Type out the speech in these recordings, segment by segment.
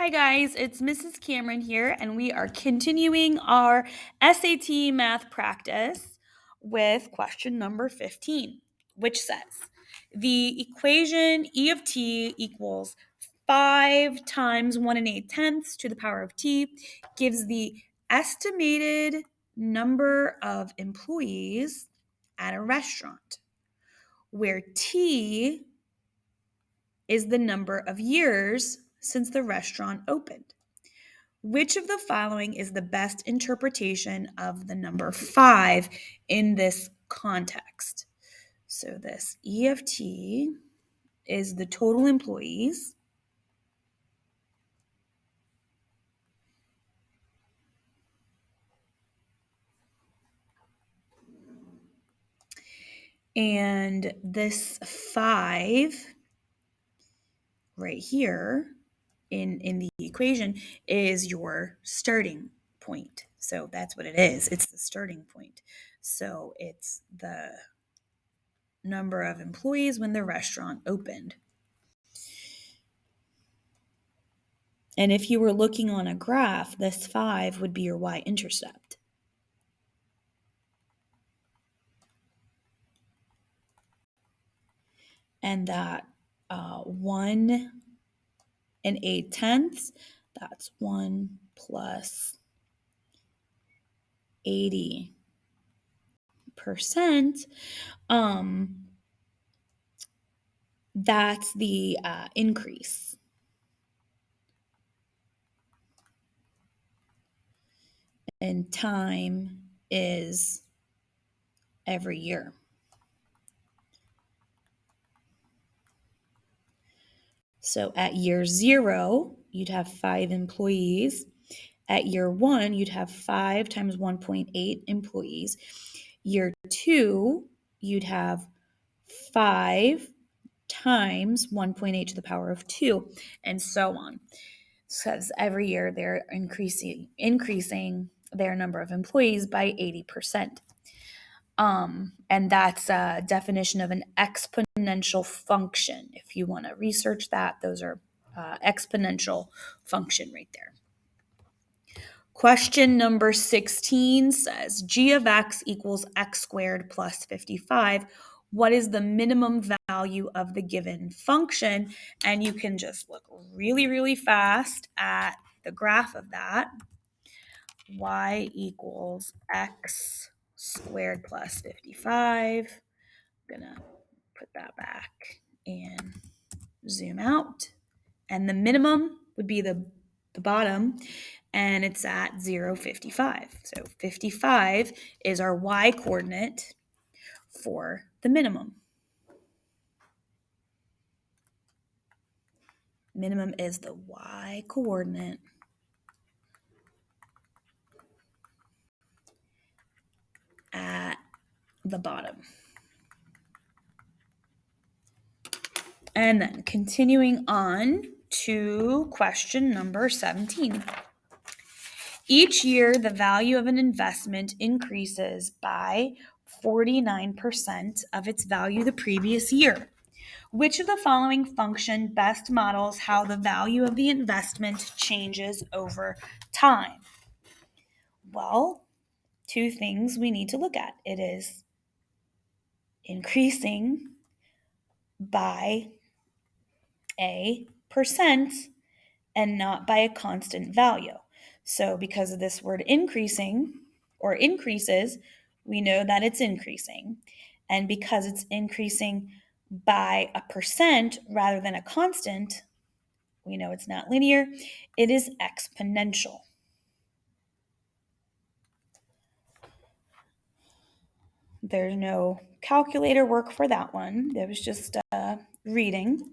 Hi guys, it's Mrs. Cameron here, and we are continuing our SAT math practice with question number 15, which says the equation E of t equals 5 times 1 and 8 tenths to the power of t gives the estimated number of employees at a restaurant, where t is the number of years since the restaurant opened. Which of the following is the best interpretation of the number 5 in this context? So this E of t is the total employees. And this 5 right here in the equation is your starting point. So that's what it is. It's the starting point. So it's the number of employees when the restaurant opened. And if you were looking on a graph, this 5 would be your y-intercept. And that 1 and 8 tenths, that's 1 plus 80%. That's the increase. And time is every year. So at year 0, you'd have 5 employees. At year 1, you'd have 5 times 1.8 employees. Year 2, you'd have 5 times 1.8 to the power of 2, and so on. Because every year they're increasing their number of employees by 80%. And that's a definition of an exponential function. If you want to research that, those are exponential function right there. Question number 16 says g of x equals x squared plus 55. What is the minimum value of the given function? And you can just look really, really fast at the graph of that. Y equals x squared plus 55. I'm going to put that back and zoom out. And the minimum would be the bottom, and it's at 0, 55. So 55 is our y coordinate for the minimum. Minimum is the y coordinate at the bottom. And then continuing on to question number 17. Each year, the value of an investment increases by 49% of its value the previous year. Which of the following function best models how the value of the investment changes over time? Well, two things we need to look at. It is increasing by a percent and not by a constant value. So because of this word increasing or increases, we know that it's increasing. And because it's increasing by a percent rather than a constant, we know it's not linear, it is exponential. There's no calculator work for that one. It was just reading.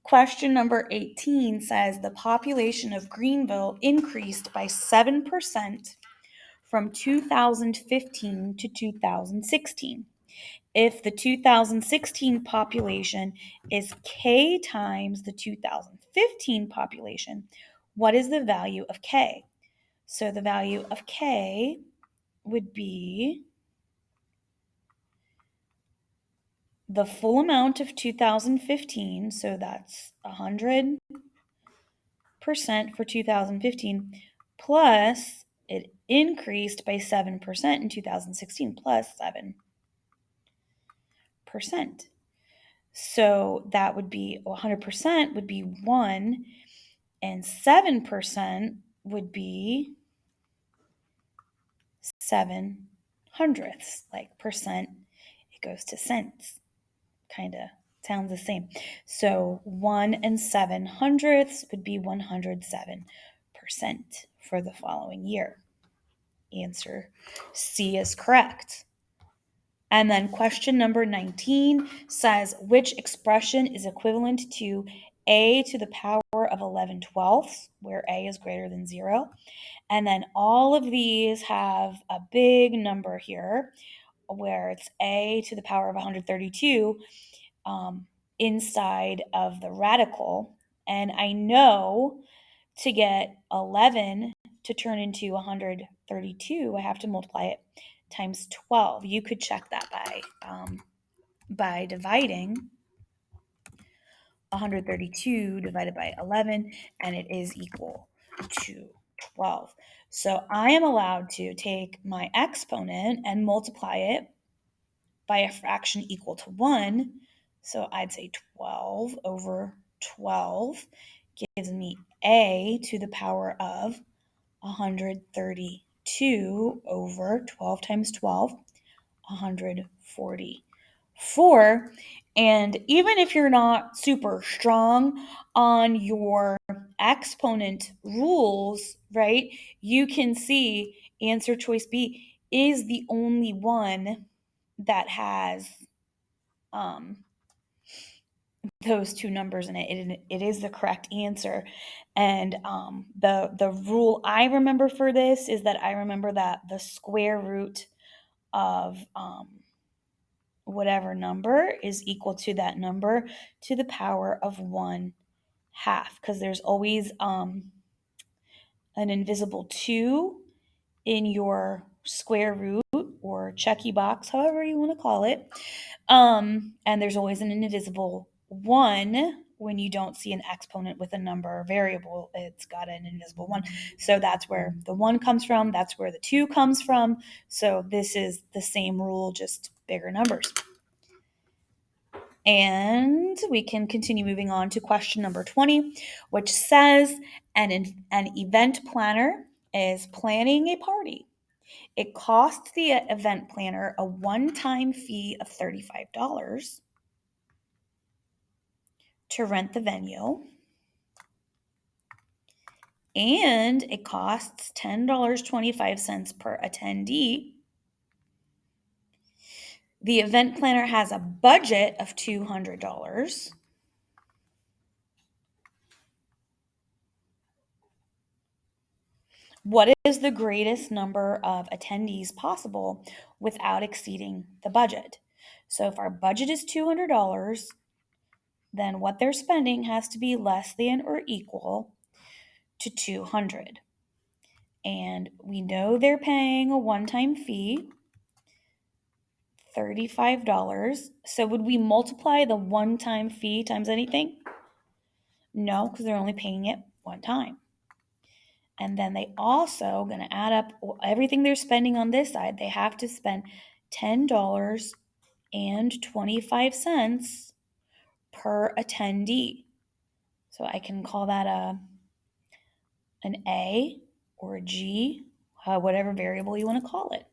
Question number 18 says the population of Greenville increased by 7% from 2015 to 2016. If the 2016 population is K times the 2015 population, what is the value of K? So the value of K would be the full amount of 2015, so that's 100 for 2015, plus it increased by 7% in 2016, plus 7%. So that would be 100% would be 1, and 7% would be 7/100ths, like percent, it goes to cents. Kind of sounds the same. So 1 and 7/100ths would be 107% for the following year. Answer C is correct. And then question number 19 says, which expression is equivalent to a to the power of 11/12, where a is greater than 0? And then all of these have a big number here, where it's a to the power of 132 inside of the radical. And I know to get 11 to turn into 132, I have to multiply it times 12. You could check that by dividing 132 divided by 11, and it is equal to 12. So I am allowed to take my exponent and multiply it by a fraction equal to 1. So I'd say 12 over 12 gives me a to the power of 132 over 12 times 12, 144. And even if you're not super strong on your exponent rules, right, you can see answer choice B is the only one that has those two numbers in it. It is the correct answer. And the rule I remember for this is that I remember that the square root of whatever number is equal to that number to the power of 1/2, because there's always an invisible 2 in your square root or checky box, however you want to call it. And there's always an invisible 1 when you don't see an exponent with a number or variable. It's got an invisible 1. So that's where the 1 comes from. That's where the 2 comes from. So this is the same rule, just bigger numbers. And we can continue moving on to question number 20, which says an event planner is planning a party. It costs the event planner a one-time fee of $35 to rent the venue, and it costs $10.25 per attendee. The event planner has a budget of $200. What is the greatest number of attendees possible without exceeding the budget? So if our budget is $200, then what they're spending has to be less than or equal to 200. And we know they're paying a one-time fee, $35. So would we multiply the one-time fee times anything? No, because they're only paying it one time. And then they also going to add up everything they're spending on this side. They have to spend $10.25 per attendee. So I can call that an A or a G, whatever variable you want to call it.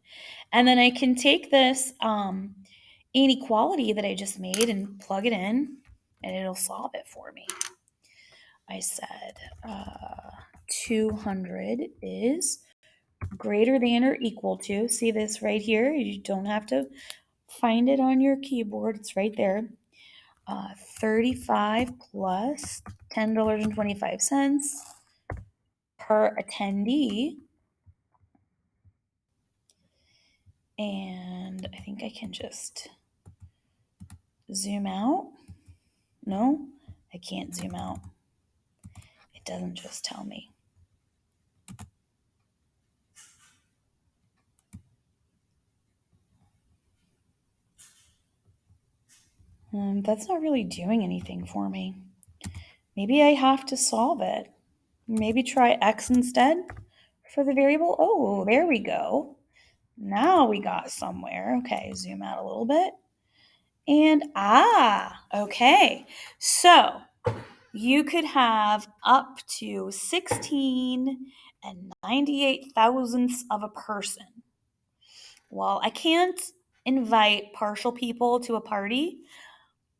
And then I can take this inequality that I just made and plug it in, and it'll solve it for me. I said 200 is greater than or equal to, see this right here, you don't have to find it on your keyboard, it's right there, 35 plus $10.25 per attendee. And I think I can just zoom out. No, I can't zoom out. It doesn't just tell me. That's not really doing anything for me. Maybe I have to solve it. Maybe try x instead for the variable. Oh, there we go. Now we got somewhere. Okay, zoom out a little bit. And okay. So you could have up to 16 and 98 thousandths of a person. Well, I can't invite partial people to a party,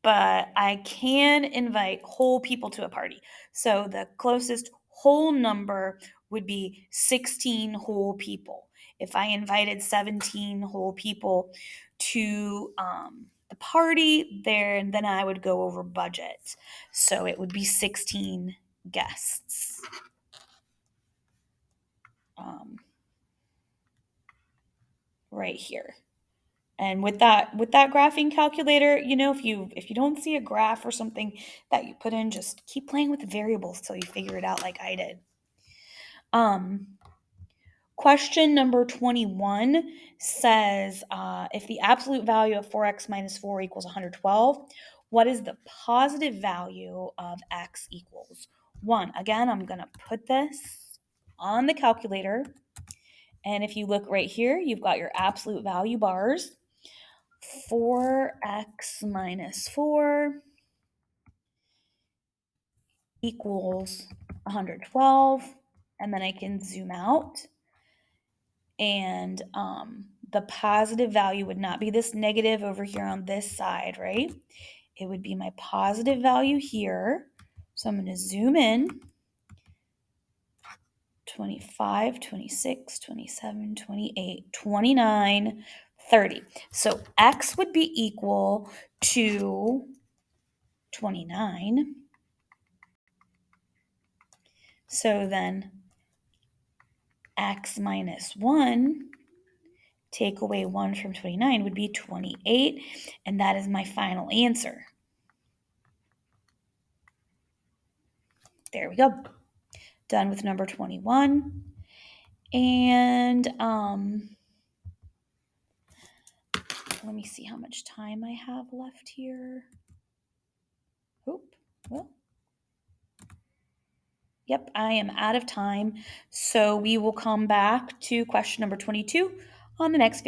but I can invite whole people to a party. So the closest whole number would be 16 whole people. If I invited 17 whole people to the party, then I would go over budget. So it would be 16 guests. Right here. And with that graphing calculator, if you don't see a graph or something that you put in, just keep playing with the variables till you figure it out like I did. Question number 21 says, if the absolute value of 4x minus 4 equals 112, what is the positive value of x equals 1? Again, I'm going to put this on the calculator. And if you look right here, you've got your absolute value bars. 4x minus 4 equals 112. And then I can zoom out. And the positive value would not be this negative over here on this side, right? It would be my positive value here. So I'm going to zoom in. 25, 26, 27, 28, 29, 30. So x would be equal to 29. So then x minus 1, take away 1 from 29 would be 28, and that is my final answer. There we go. Done with number 21. And let me see how much time I have left here. Yep, I am out of time. So we will come back to question number 22 on the next video.